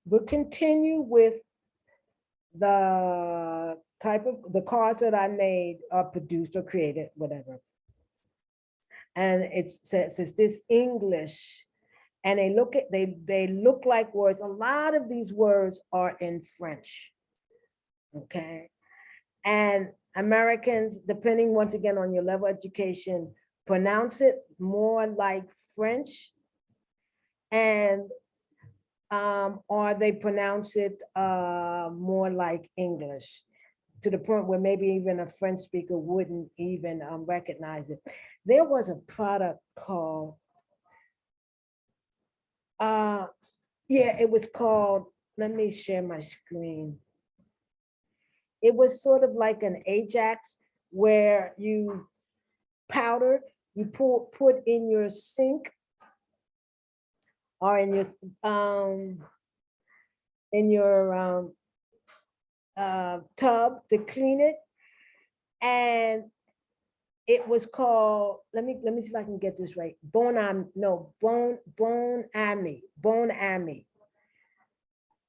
We'll continue with the type of the cards that I made or produced or created, whatever. And it says this English, and they look like words. A lot of these words are in French. Okay. And Americans, depending once again on your level of education, pronounce it more like French, and or they pronounce it more like English, to the point where maybe even a French speaker wouldn't even recognize it. There was a product called, yeah, it was called, let me share my screen. It was sort of like an Ajax where you powder, you put in your sink or in your tub to clean it. And it was called, let me see if I can get this right. Bone Ami.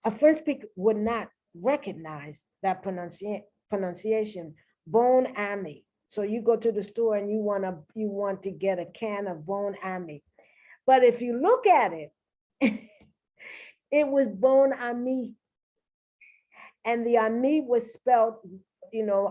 A French speaker would not recognize that pronunciation, Bone Ami. So you go to the store and you want to get a can of Bone Ami. But if you look at it, it was Bon Ami. And the Ami was spelled,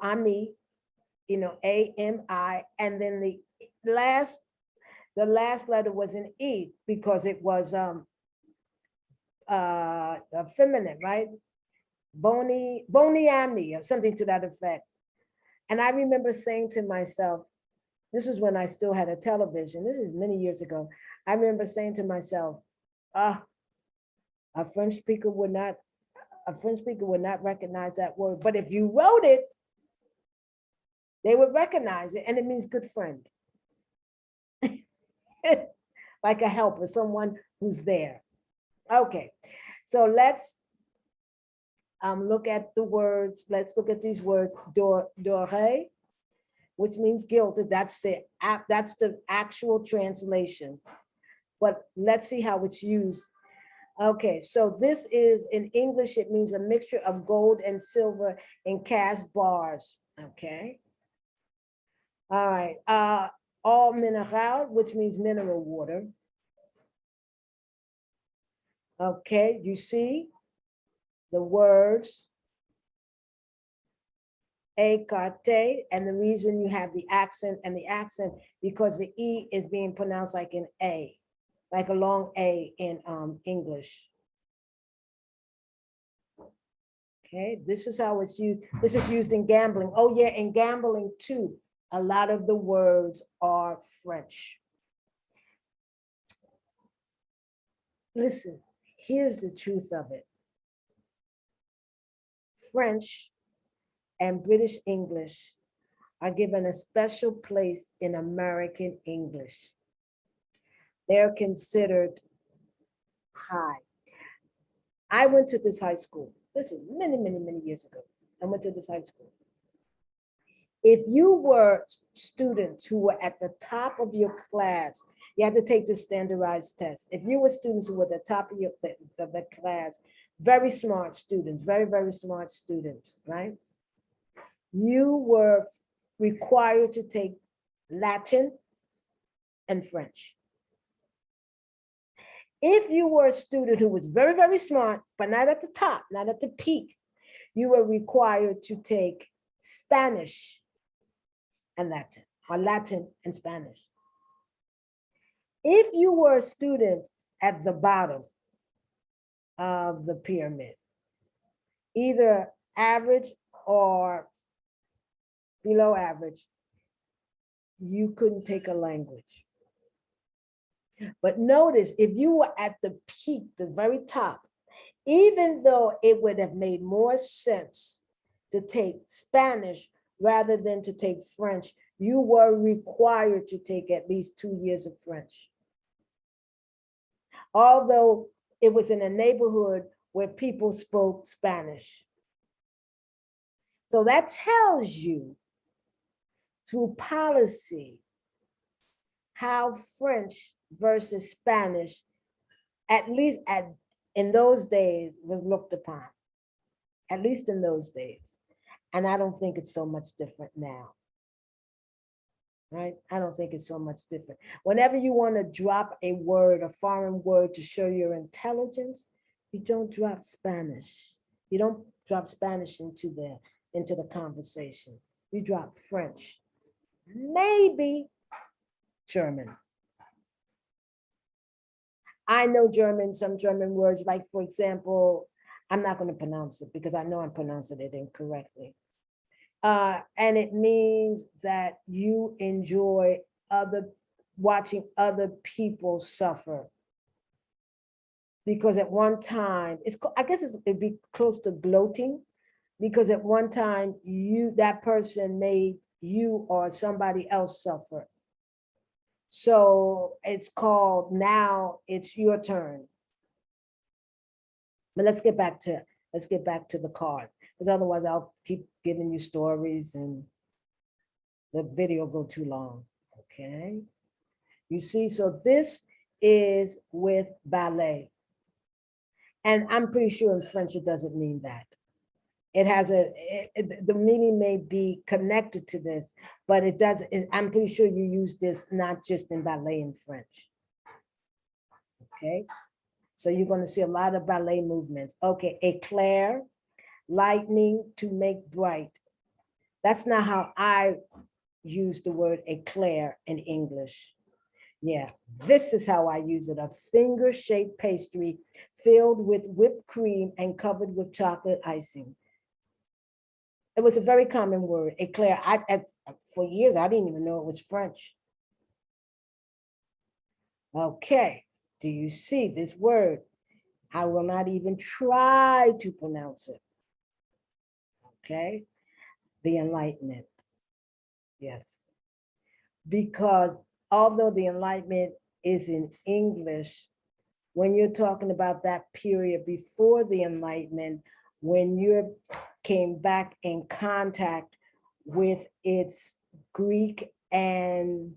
Ami, AMI, and then the last letter was an E because it was feminine, right? Bony Ami or something to that effect. And I remember saying to myself, this is when I still had a television. This is many years ago. I remember saying to myself, a French speaker would not recognize that word. But if you wrote it, they would recognize it, and it means good friend. Like a helper, someone who's there. Okay, so let's look at the words. Let's look at these words. Doré, which means gilded. That's the actual translation. But let's see how it's used. Okay, so this is in English, it means a mixture of gold and silver in cast bars. Okay. All right. Eau minérale, which means mineral water. Okay, you see the words écraser, and the reason you have the accent because the E is being pronounced like an A, like a long A in English. Okay, this is how it's used. This is used in gambling. Oh yeah, in gambling too. A lot of the words are French. Listen, here's the truth of it. French and British English are given a special place in American English. They're considered high. I went to this high school. This is many, many, many years ago. I went to this high school. If you were students who were at the top of your class, you had to take the standardized test. If you were students who were at the top of the class, very smart students, very, very smart students, right? You were required to take Latin and French. If you were a student who was very, very smart, but not at the top, not at the peak, you were required to take Spanish and Latin, or Latin and Spanish. If you were a student at the bottom of the pyramid, either average or below average, you couldn't take a language. But notice, if you were at the peak, the very top, even though it would have made more sense to take Spanish rather than to take French, you were required to take at least 2 years of French. Although it was in a neighborhood where people spoke Spanish. So that tells you through policy how French versus Spanish, at least in those days was looked upon, at least in those days. And I don't think it's so much different now. Right? I don't think it's so much different. Whenever you want to drop a word, a foreign word to show your intelligence, you don't drop Spanish. You don't drop Spanish into the conversation. You drop French, maybe German. I know German, some German words, like for example, I'm not going to pronounce it because I know I'm pronouncing it incorrectly. And it means that you enjoy watching other people suffer. Because at one time, I guess it'd be close to gloating, because at one time that person made you or somebody else suffer. So it's called, now it's your turn. But let's get back to the cards, because otherwise I'll keep giving you stories and the video go too long. Okay. You see, so this is with ballet. And I'm pretty sure in French it doesn't mean that. It has the meaning may be connected to this, but it doesn't. I'm pretty sure you use this not just in ballet in French. Okay, so you're going to see a lot of ballet movements. Okay, éclair, lightning, to make bright. That's not how I use the word éclair in English. Yeah, this is how I use it: a finger-shaped pastry filled with whipped cream and covered with chocolate icing. It was a very common word, éclair. For years, I didn't even know it was French. Okay, do you see this word? I will not even try to pronounce it. Okay, the Enlightenment. Yes, because although the Enlightenment is in English, when you're talking about that period before the Enlightenment, when you came back in contact with its Greek and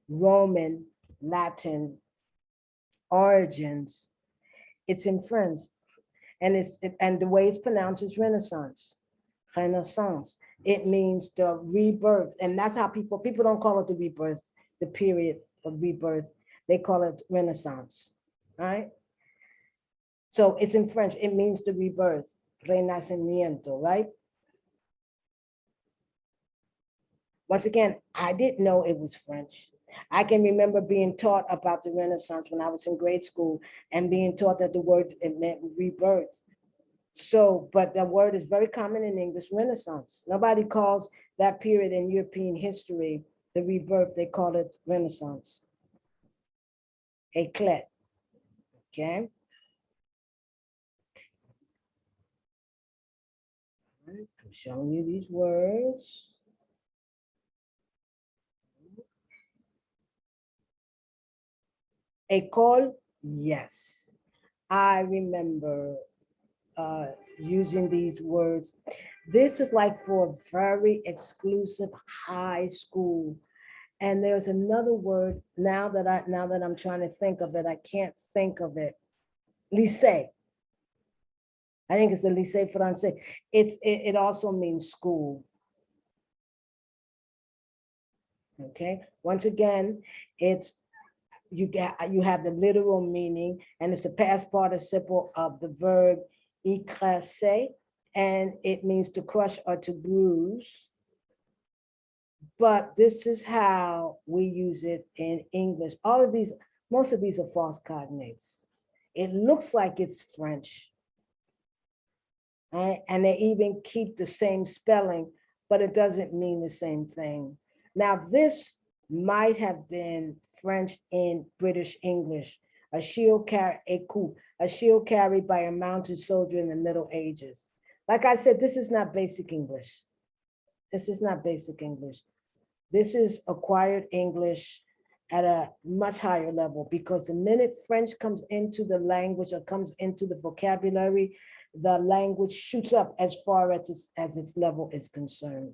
Roman, Latin origins, it's in French. And the way it's pronounced is Renaissance. Renaissance. It means the rebirth. And that's how people don't call it the rebirth, the period of rebirth. They call it Renaissance, right? So it's in French. It means the rebirth, renacimiento, right? Once again, I didn't know it was French. I can remember being taught about the Renaissance when I was in grade school and being taught that the word, it meant rebirth. So, but the word is very common in English, Renaissance. Nobody calls that period in European history the rebirth. They call it Renaissance. Éclat, okay? I'm showing you these words. École, yes. I remember using these words. This is like for a very exclusive high school. And there's another word now that I'm trying to think of it, I can't think of it. Lycée. I think it's the lycée français. It also means school. Okay. Once again, you have the literal meaning, and it's the past participle of the verb écraser, and it means to crush or to bruise. But this is how we use it in English. Most of these are false cognates. It looks like it's French, right? And they even keep the same spelling, but it doesn't mean the same thing. Now, this might have been French in British English, a shield carried by a mounted soldier in the Middle Ages. Like I said, this is not basic English. This is not basic English. This is acquired English at a much higher level, because the minute French comes into the language or comes into the vocabulary, the language shoots up as far as its level is concerned.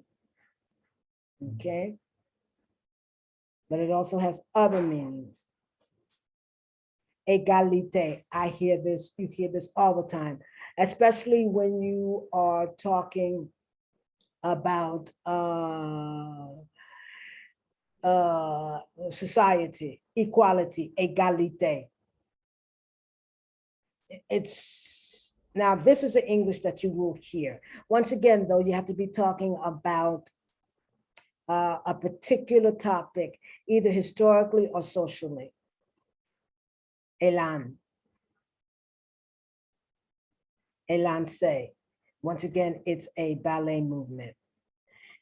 Okay? But it also has other meanings. Égalité. I hear this, you hear this all the time, especially when you are talking about society, equality, égalité. It's now, this is the English that you will hear. Once again, though, you have to be talking about a particular topic, either historically or socially. Elan. Elan-se. Once again, it's a ballet movement.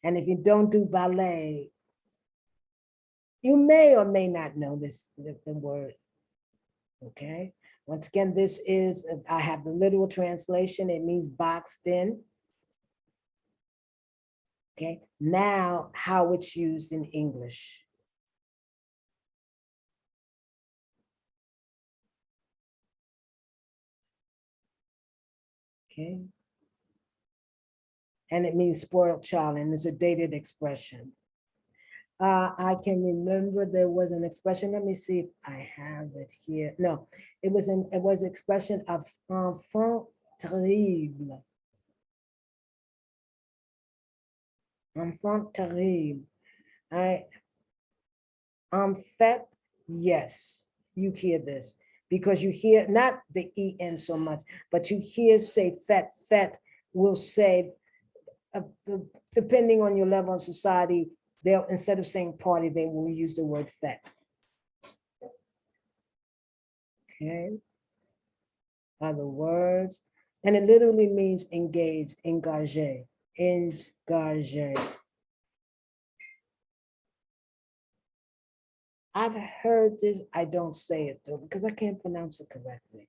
And if you don't do ballet, you may or may not know this, the word, okay? Once again, this is, I have the literal translation. It means boxed in. Okay, now how it's used in English. Okay. And it means spoiled child, and it's a dated expression. I can remember there was an expression. Let me see if I have it here. No, it was expression of enfant terrible. Enfant terrible. En fait, yes, you hear this because you hear not the en so much, but you hear say fet. Fet will say, depending on your level of society, they'll, instead of saying party, they will use the word fet. Okay. Other words, and it literally means engage, engagé, engagé. I've heard this, I don't say it though, because I can't pronounce it correctly.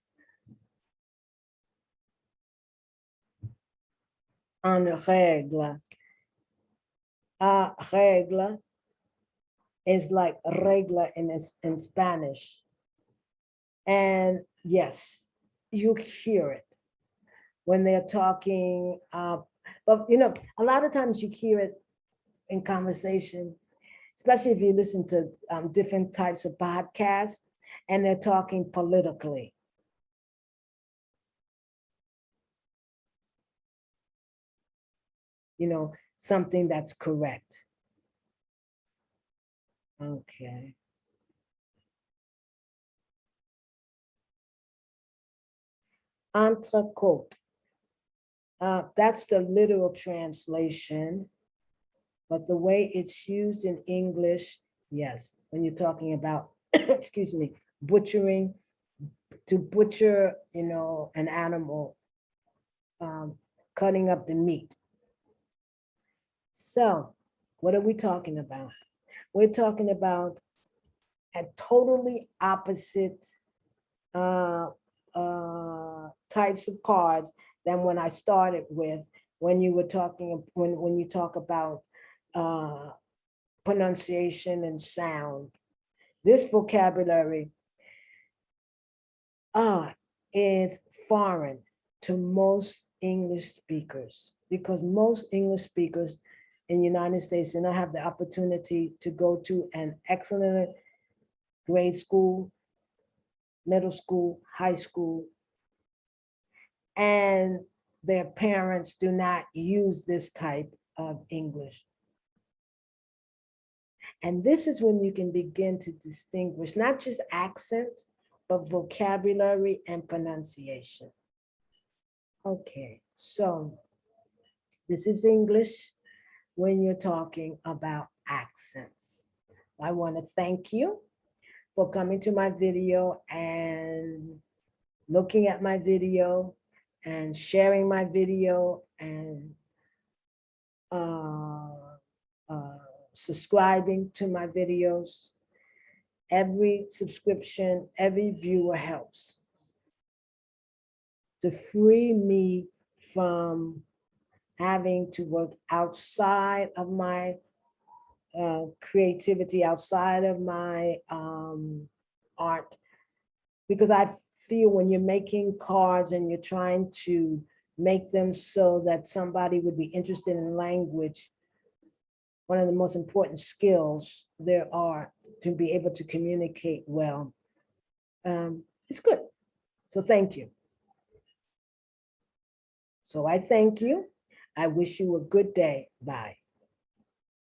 En règle. Regla is like regla in Spanish. And yes, you hear it when they're talking, but you know, a lot of times you hear it in conversation, especially if you listen to different types of podcasts and they're talking politically. You know, something that's correct. Okay. Entrecote. That's the literal translation, but the way it's used in English, yes, when you're talking about, excuse me, butchering, to butcher, you know, an animal, cutting up the meat. So what are we talking about? We're talking about a totally opposite types of cards than when I started with, when you were talking, when you talk about pronunciation and sound. This vocabulary is foreign to most English speakers, because most English speakers in the United States do not have the opportunity to go to an excellent grade school, middle school, high school, and their parents do not use this type of English. And this is when you can begin to distinguish not just accent, but vocabulary and pronunciation. Okay, so this is English when you're talking about accents. I want to thank you for coming to my video and looking at my video and sharing my video and subscribing to my videos. Every subscription, every viewer helps to free me from having to work outside of my creativity, outside of my art, because I feel when you're making cards and you're trying to make them so that somebody would be interested in language, one of the most important skills there are to be able to communicate well It's good. So thank you. So I thank you. I wish you a good day. Bye.